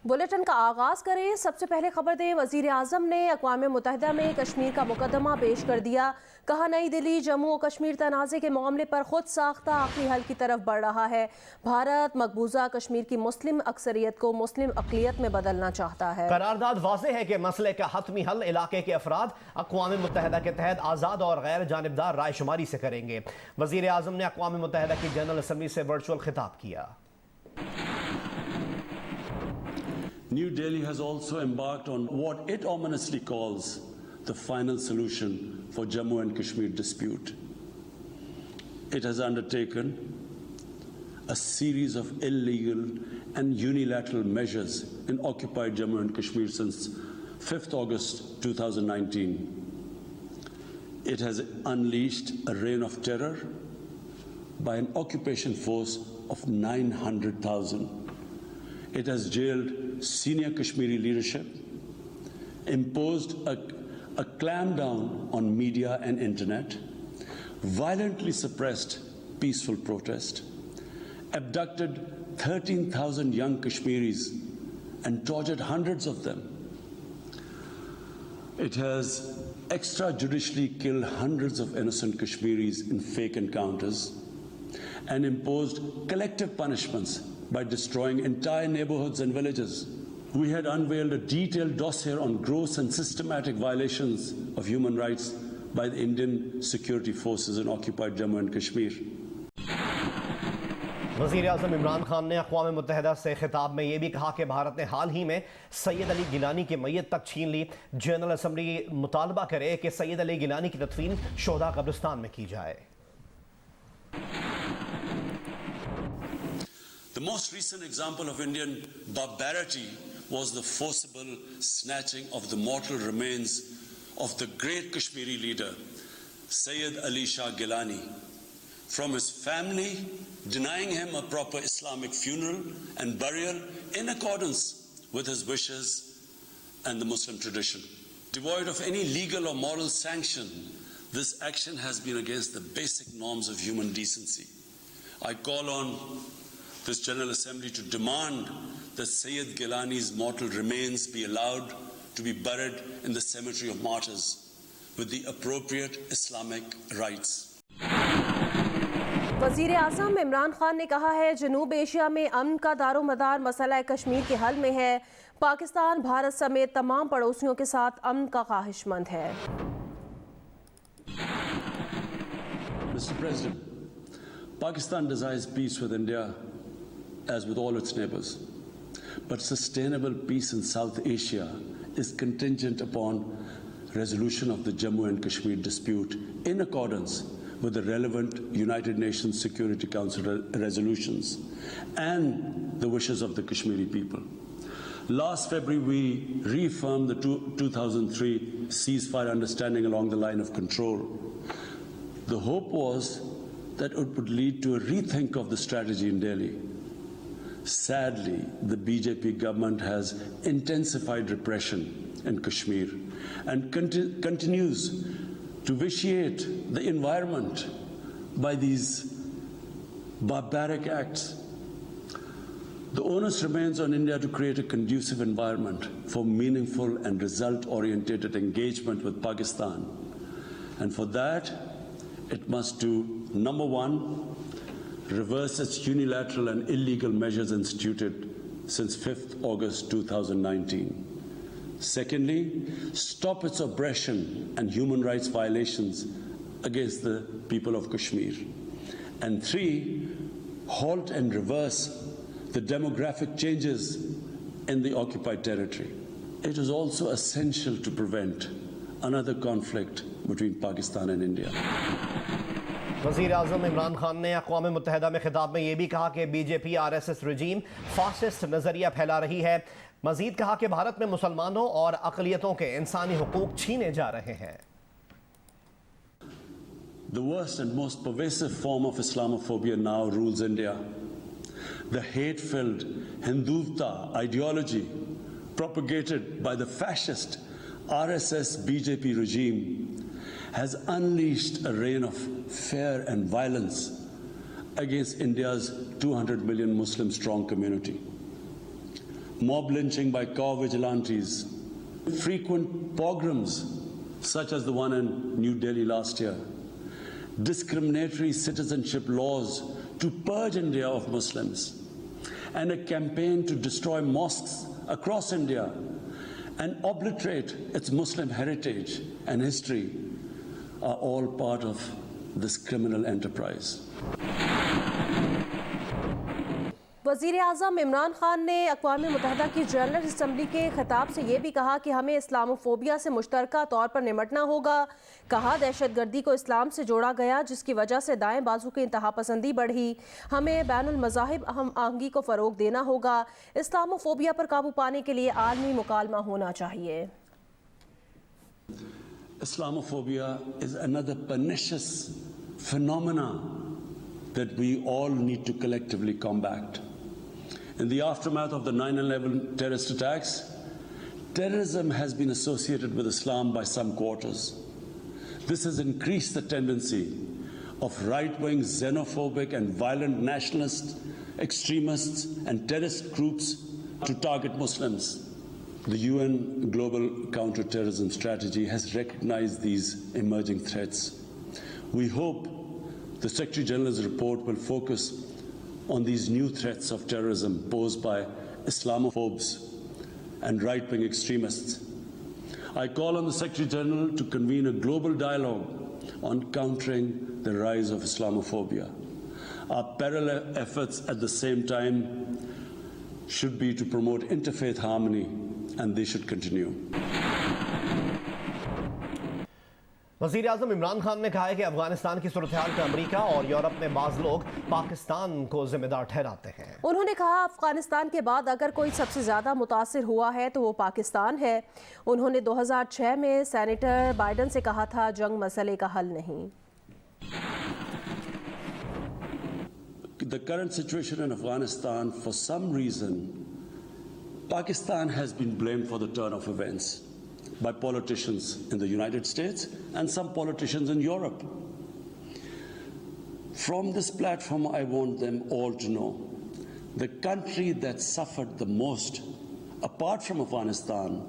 Bulletin का आगाज करें। सबसे पहले खबर दें, वजीर आजम ने अक़वाम मुत्तहिदा में कश्मीर का मुकदमा पेश कर दिया। कहा, नई दिल्ली जम्मू और कश्मीर तनाज़े के मामले पर खुद साख्ता आखिरी हल की तरफ बढ़ रहा है। भारत मकबूजा कश्मीर की मुस्लिम अक्सरियत को मुस्लिम अक़लियत में बदलना चाहता है। करारदाद वाज़ेह है कि मसले का हतमी हल इलाके के अफराद अक़वाम मुत्तहिदा के तहत आज़ाद और गैर जानिबदार रायशुमारी से करेंगे। वजीर आजम ने अक़वाम मुत्तहिदा की जनरल असम्बली से वर्चुअल खिताब किया। New Delhi has also embarked on what it ominously calls the final solution for Jammu and Kashmir dispute. It has undertaken a series of illegal and unilateral measures in occupied Jammu and Kashmir since 5th August 2019. It has unleashed a reign of terror by an occupation force of 900,000. It has jailed senior Kashmiri leadership, imposed a clampdown on media and internet, violently suppressed peaceful protest, abducted 13,000 young Kashmiris and tortured hundreds of them. It has extrajudicially killed hundreds of innocent Kashmiris in fake encounters and imposed collective punishments by destroying entire neighborhoods and villages. We had unveiled a detailed dossier on gross and systematic violations of human rights by the Indian security forces in occupied Jammu and Kashmir. वज़ीर आज़म इमरान खान ने अक़वाम मुत्तहिदा से खिताब में यह भी कहा कि भारत ने हाल ही में सैयद अली गिलानी की मैयत तक छीन ली। जनरल असम्बली मुतालबा करे कि सैयद अली गिलानी की तदफीन शोहदा कब्रिस्तान में की जाए। The most recent example of Indian barbarity was the forcible snatching of the mortal remains of the great Kashmiri leader, Sayyid Ali Shah Gilani, from his family, denying him a proper Islamic funeral and burial in accordance with his wishes and the Muslim tradition. Devoid of any legal or moral sanction, this action has been against the basic norms of human decency. I call on this General Assembly to demand that Sayyid Gilani's mortal remains be allowed to be buried in the cemetery of martyrs with the appropriate Islamic rites. वज़ीर आज़म इमरान खान ने कहा है, जनूब Asia में अमन का दारोमदार मसला कश्मीर के हल में है। पाकिस्तान भारत समेत तमाम पड़ोसियों के साथ अमन का ख्वाहिशमंद है। Mr. President, Pakistan desires peace with India as with all its neighbors. But sustainable peace in South Asia is contingent upon resolution of the Jammu and Kashmir dispute in accordance with the relevant United Nations Security Council resolutions and the wishes of the Kashmiri people. Last February, we reaffirmed the 2003 ceasefire understanding along the line of control. The hope was that it would lead to a rethink of the strategy in Delhi. Sadly, the BJP government has intensified repression in Kashmir and continues to vitiate the environment by these barbaric acts. The onus remains on India to create a conducive environment for meaningful and result-oriented engagement with Pakistan. And for that, it must do, number one, reverse its unilateral and illegal measures instituted since 5th August 2019. Secondly, stop its oppression and human rights violations against the people of Kashmir. And three, halt and reverse the demographic changes in the occupied territory. It is also essential to prevent another conflict between Pakistan and India. वज़ीर आज़म इमरान खान ने अक़वाम मुत्तहिदा में खिताब में यह भी कहा कि BJP RSS रजीम fascist नज़रिया फैला रही है। मज़ीद कहा कि भारत में मुसलमानों और अक़लियतों के इंसानी हुकूक छीने जा रहे हैं। The worst and most pervasive form of Islamophobia now rules India. The hate-filled Hindutva ideology propagated by the fascist RSS BJP regime has unleashed a reign of fear and violence against India's 200 million Muslim strong community. mob lynching by car vigilantes, frequent pogroms such as the one in New Delhi last year, discriminatory citizenship laws to purge India of Muslims, and a campaign to destroy mosques across India and obliterate its Muslim heritage and history are all part of this criminal enterprise. वज़ीर आज़म इमरान खान ने अक़वाम मुत्तहिदा की general assembly के खिताब से ये भी कहा कि हमें इस्लामोफोबिया से मुश्तरका तौर पर निमटना होगा। कहा दहशतगर्दी को इस्लाम से जोड़ा गया जिसकी वजह से दाएं बाजू की इंतहा पसंदी बढ़ी। हमें बैनुल मज़ाहिब हम आहंगी को फ़रोग देना होगा। इस्लामोफोबिया पर काबू पाने के लिए आलमी मुकालमा होना चाहिए। Islamophobia is another pernicious phenomena that we all need to collectively combat. In the aftermath of the 9/11 terrorist attacks, terrorism has been associated with Islam by some quarters. This has increased the tendency of right-wing, xenophobic and violent nationalists, extremists and terrorist groups to target Muslims. The UN Global Counter-Terrorism Strategy has recognized these emerging threats. We hope the Secretary General's report will focus on these new threats of terrorism posed by Islamophobes and right-wing extremists. I call on the Secretary General to convene a global dialogue on countering the rise of Islamophobia. Our parallel efforts at the same time should be to promote interfaith harmony, and they should continue. वज़ीर आज़म इमरान खान ने कहा है कि अफगानिस्तान की सूरत-ए-हाल पे America और Europe में बाज़ लोग पाकिस्तान को जिम्मेदार ठहराते हैं। उन्होंने कहा अफगानिस्तान के बाद अगर कोई सबसे ज़्यादा मुतासिर हुआ है तो वो पाकिस्तान है। उन्होंने 2006 में सेनेटर बाइडन से कहा था जंग मसले का हल नहीं। The current situation in Afghanistan, for some reason, Pakistan has been blamed for the turn of events by politicians in the United States and some politicians in Europe. From this platform, I want them all to know the country that suffered the most, apart from Afghanistan,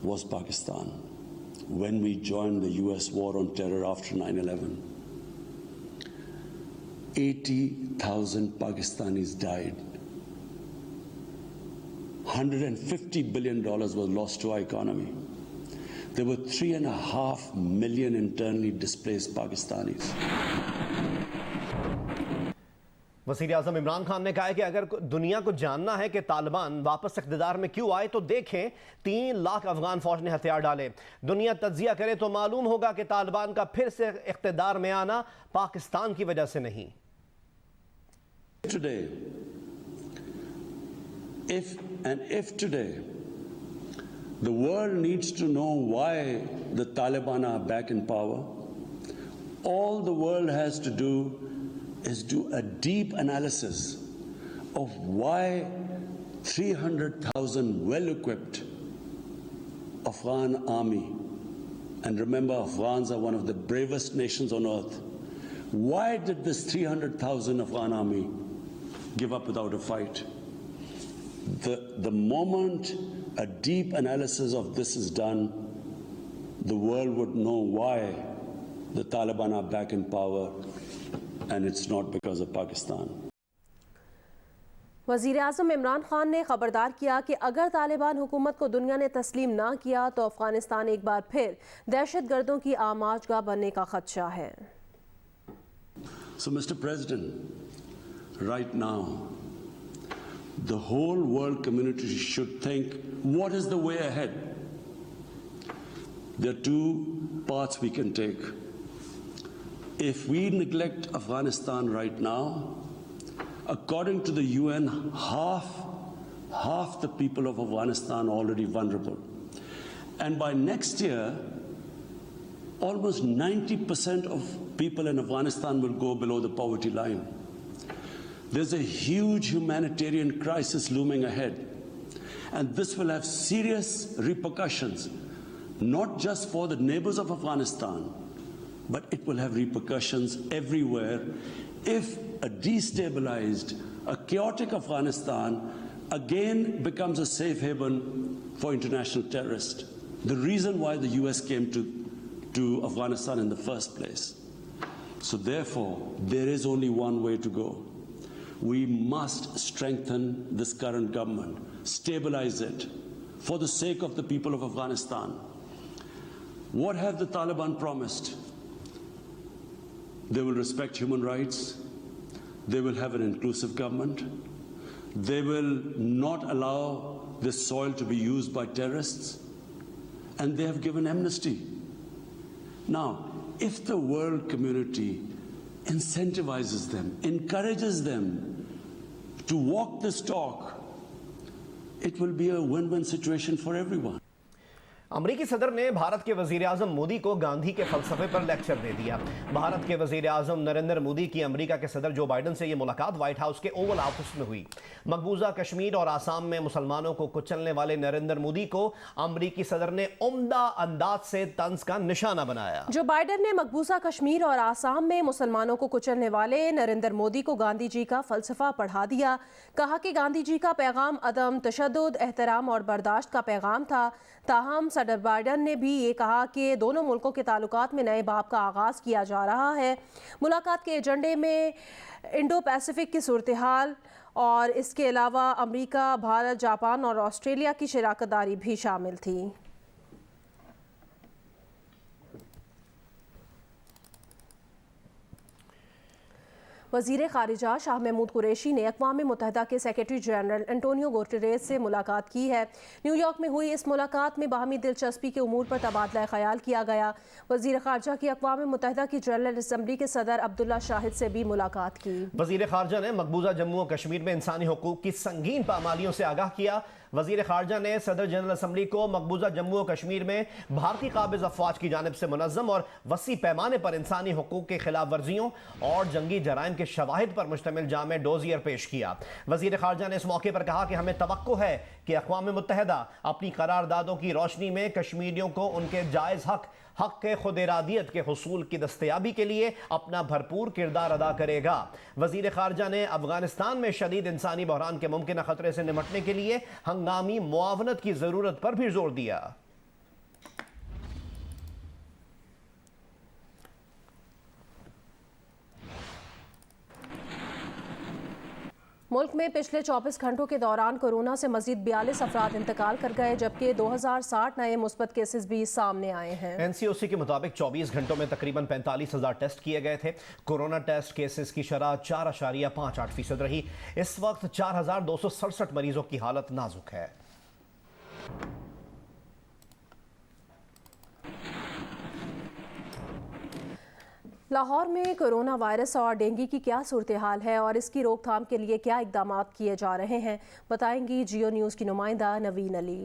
was Pakistan when we joined the US war on terror after 9/11. 80,000 Pakistanis died. $150 billion was lost to our economy. There were 3.5 million internally displaced Pakistanis. वज़ीर आज़म इमरान खान ने कहा है कि अगर दुनिया को जानना है कि तालिबान वापस इक़्तिदार में क्यों आए तो देखें 3 लाख अफगान फौज ने हथियार डाले। दुनिया तज्जिया करे तो मालूम होगा कि तालिबान का फिर से इक़्तिदार में आना पाकिस्तान की वजह से नहीं। Today, if today the world needs to know why the Taliban are back in power, all the world has to do is do a deep analysis of why 300,000 well-equipped Afghan army, and remember Afghans are one of the bravest nations on earth, why did this 300,000 Afghan army give up without a fight? The moment a deep analysis of this is done, the world would know why the Taliban are back in power, and it's not because of Pakistan. वज़ीर आज़म इमरान खान ने खबरदार किया कि अगर तालिबान हुकूमत को दुनिया ने तस्लीम ना किया तो अफगानिस्तान एक बार फिर दहशतगर्दों की आमाजगाह बनने का खदशा है। So, Mr. President, right now, the whole world community should think, what is the way ahead? There are 2 paths we can take. If we neglect Afghanistan right now, according to the UN, half the people of Afghanistan are already vulnerable. And by next year, almost 90% of people in Afghanistan will go below the poverty line. There's a huge humanitarian crisis looming ahead, and this will have serious repercussions, not just for the neighbors of Afghanistan, but it will have repercussions everywhere if a destabilized, a chaotic Afghanistan again becomes a safe haven for international terrorists. The reason why the US came to Afghanistan in the first place. So therefore, there is only one way to go. We must strengthen this current government, stabilize it, for the sake of the people of Afghanistan. What have the Taliban promised? They will respect human rights. They will have an inclusive government. They will not allow this soil to be used by terrorists. And they have given amnesty. Now, if the world community incentivizes them, encourages them to walk this talk, it will be a win-win situation for everyone. अमरीकी सदर ने भारत के वज़ीर-ए-आज़म मोदी को गांधी के फ़लसफ़े पर lecture दे दिया। भारत के वज़ीर-ए-आज़म नरेंद्र मोदी की अमरीका के सदर जो बाइडन से ये मुलाकात व्हाइट हाउस के ओवल ऑफिस में हुई। मकबूजा कश्मीर और आसाम में मुसलमानों को कुचलने वाले नरेंद्र मोदी को अमरीकी सदर ने उम्दा अंदाज से तंज का निशाना बनाया। जो बाइडन ने मकबूजा कश्मीर और आसाम में मुसलमानों को कुचलने वाले नरेंद्र मोदी को गांधी जी का फ़लसफ़ा पढ़ा दिया। कहा कि गांधी जी का पैगाम अदम तशद्दुद, एहतराम और बर्दाश्त का पैगाम था। ताहम सदर बाइडन ने भी ये कहा कि दोनों मुल्कों के ताल्लुकात में नए बाब का आगाज़ किया जा रहा है। मुलाकात के एजेंडे में इंडो पैसिफिक की सूरत हाल और इसके अलावा अमेरिका, भारत, जापान और ऑस्ट्रेलिया की शराकतदारी भी शामिल थी। वज़ीर ख़ारिजा शाह महमूद कुरैशी ने अक़वाम मुत्तहिदा के सेक्रेटरी जनरल एंटोनियो गुटेरेस से मुलाकात की है। न्यूयॉर्क में हुई इस मुलाकात में बाहमी दिलचस्पी के उमूर पर तबादला ख़याल किया गया। वज़ीर ख़ारिजा की अक़वाम मुत्तहिदा की जनरल असम्बली के सदर अब्दुल्ला शाहिद से भी मुलाकात की। वज़ीर ख़ारिजा ने मकबूजा जम्मू और कश्मीर में इंसानी हुकूक़ की संगीन पामालियों से आगाह किया। वज़ीर ख़ारिजा ने सदर जनरल असम्बली को मकबूजा जम्मू और कश्मीर में भारतीय काबिज़ अफ़वाज की जानिब से मुनज़्ज़म और वसी पैमाने पर इंसानी हुकूक़ की खिलाफ वर्जियों और जंगी जराइम के शवाहिद पर मुश्तमिल जामे डोज़ियर पेश किया। वज़ीर ख़ारिजा ने इस मौके पर कहा कि हमें तवक्को है कि अक़वाम मुत्तहिदा अपनी करारदादों की रोशनी में कश्मीरियों को उनके जायज़ हक के खुद इरादियत के हुसूल की दस्तयाबी के लिए अपना भरपूर किरदार अदा करेगा। वज़ीर ख़ारिजा ने अफ़गानिस्तान में शदीद इंसानी बहरान के मुमकिन ख़तरे से निपटने के लिए हंगामी मुआवनत की ज़रूरत पर भी जोर दिया। मुल्क में पिछले 24 घंटों के दौरान कोरोना से मजीद 42 अफराद इंतकाल कर गए, जबकि 2060 नए मुस्बत केसेस भी सामने आए हैं। NCOC के मुताबिक 24 घंटों में तकरीबन 45,000 टेस्ट किए गए थे। कोरोना टेस्ट केसेस की शरह 4.58% रही। इस वक्त 4,267 मरीजों की हालत नाजुक है। लाहौर में कोरोना वायरस और डेंगू की क्या सूरत हाल है और इसकी रोकथाम के लिए क्या इकदाम किए जा रहे हैं, बताएंगी जियो न्यूज़ की नुमाइंदा नवीन अली।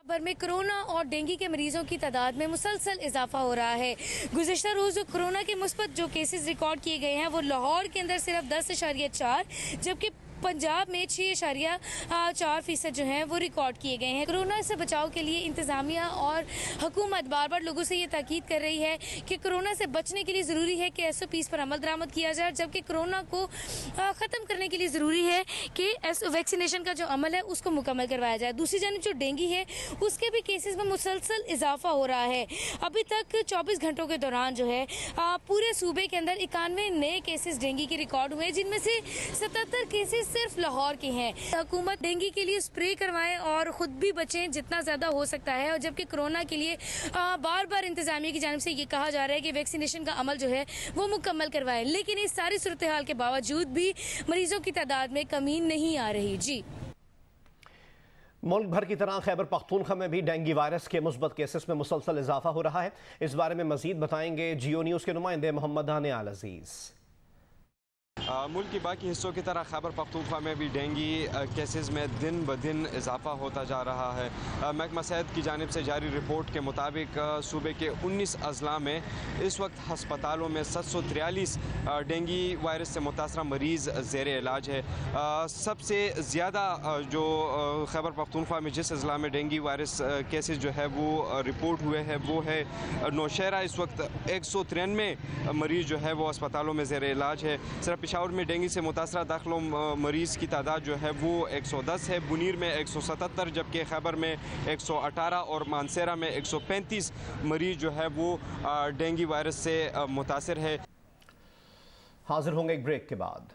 भर में कोरोना और डेंगू के मरीजों की तादाद में मुसलसल इजाफा हो रहा है। गुज़िश्ता रोज़ कोरोना के मुस्बत जो केसेस रिकॉर्ड किए गए हैं वो लाहौर के अंदर सिर्फ 10.4, जबकि पंजाब में 6.4% जो हैं वो रिकॉर्ड किए गए हैं। कोरोना से बचाव के लिए इंतज़ामिया और हुकूमत बार बार लोगों से ये ताकीद कर रही है कि कोरोना से बचने के लिए ज़रूरी है कि SOPs पर अमल दरामद किया जाए, जबकि कोरोना को ख़त्म करने के लिए ज़रूरी है कि वैक्सीनेशन का जो अमल है उसको मुकम्मल करवाया जाए। दूसरी जानिब जो डेंगू है उसके भी केसेस में मुसलसल इजाफा हो रहा है। अभी तक 24 घंटों के दौरान जो है पूरे सूबे के अंदर 91 नए केसेस डेंगू के रिकॉर्ड हुए, जिनमें से 77 केसेस सिर्फ लाहौर के हैं। हुकूमत डेंगू के लिए स्प्रे करवाएं और खुद भी बचें जितना ज़्यादा हो सकता है, और जबकि कोरोना के लिए बार बार इंतजामिया की जानिब से ये कहा जा रहा है कि वैक्सीनेशन का अमल जो है वो मुकम्मल करवाएं, लेकिन इस सारी सूरत हाल के बावजूद भी मरीजों की तादाद में कमी नहीं आ रही। जी, मुल्क भर की तरह खैबर पख्तूनख्वा में भी डेंगू वायरस के मुस्बत केसेस में मुसलसल इजाफा हो रहा है। इस बारे में मजीद बताएंगे जियो न्यूज़ के नुमाइंदे मोहम्मद हानियाल अजीज़। मुल्क की बाकी हिस्सों की तरह खैबर पख्तूनख्वा में भी डेंगू केसेस में दिन ब दिन इजाफा होता जा रहा है। महकमा सेहत की जानिब से जारी रिपोर्ट के मुताबिक सूबे के 19 अजला में इस वक्त हस्पतालों में 743 डेंगू वायरस से मुतासरा मरीज़ ज़ेर इलाज है। सबसे ज़्यादा जो खैबर पख्तूनख्वा में जिस अजला में डेंगू वायरस केसेस जो है वो रिपोर्ट हुए हैं वो है नौशहरा। इस वक्त 193 मरीज़ जो है वो अस्पतालों में ज़ेर इलाज है। सिर्फ पेशावर में डेंगू से मुतासरा दाखिलों मरीज़ की तादाद जो है वो 110 है, बुनीर में 177, जबकि खैबर में 118 और मानसेरा में 135 मरीज़ जो है वो डेंगू वायरस से मुतासर है। हाजिर होंगे एक ब्रेक के बाद।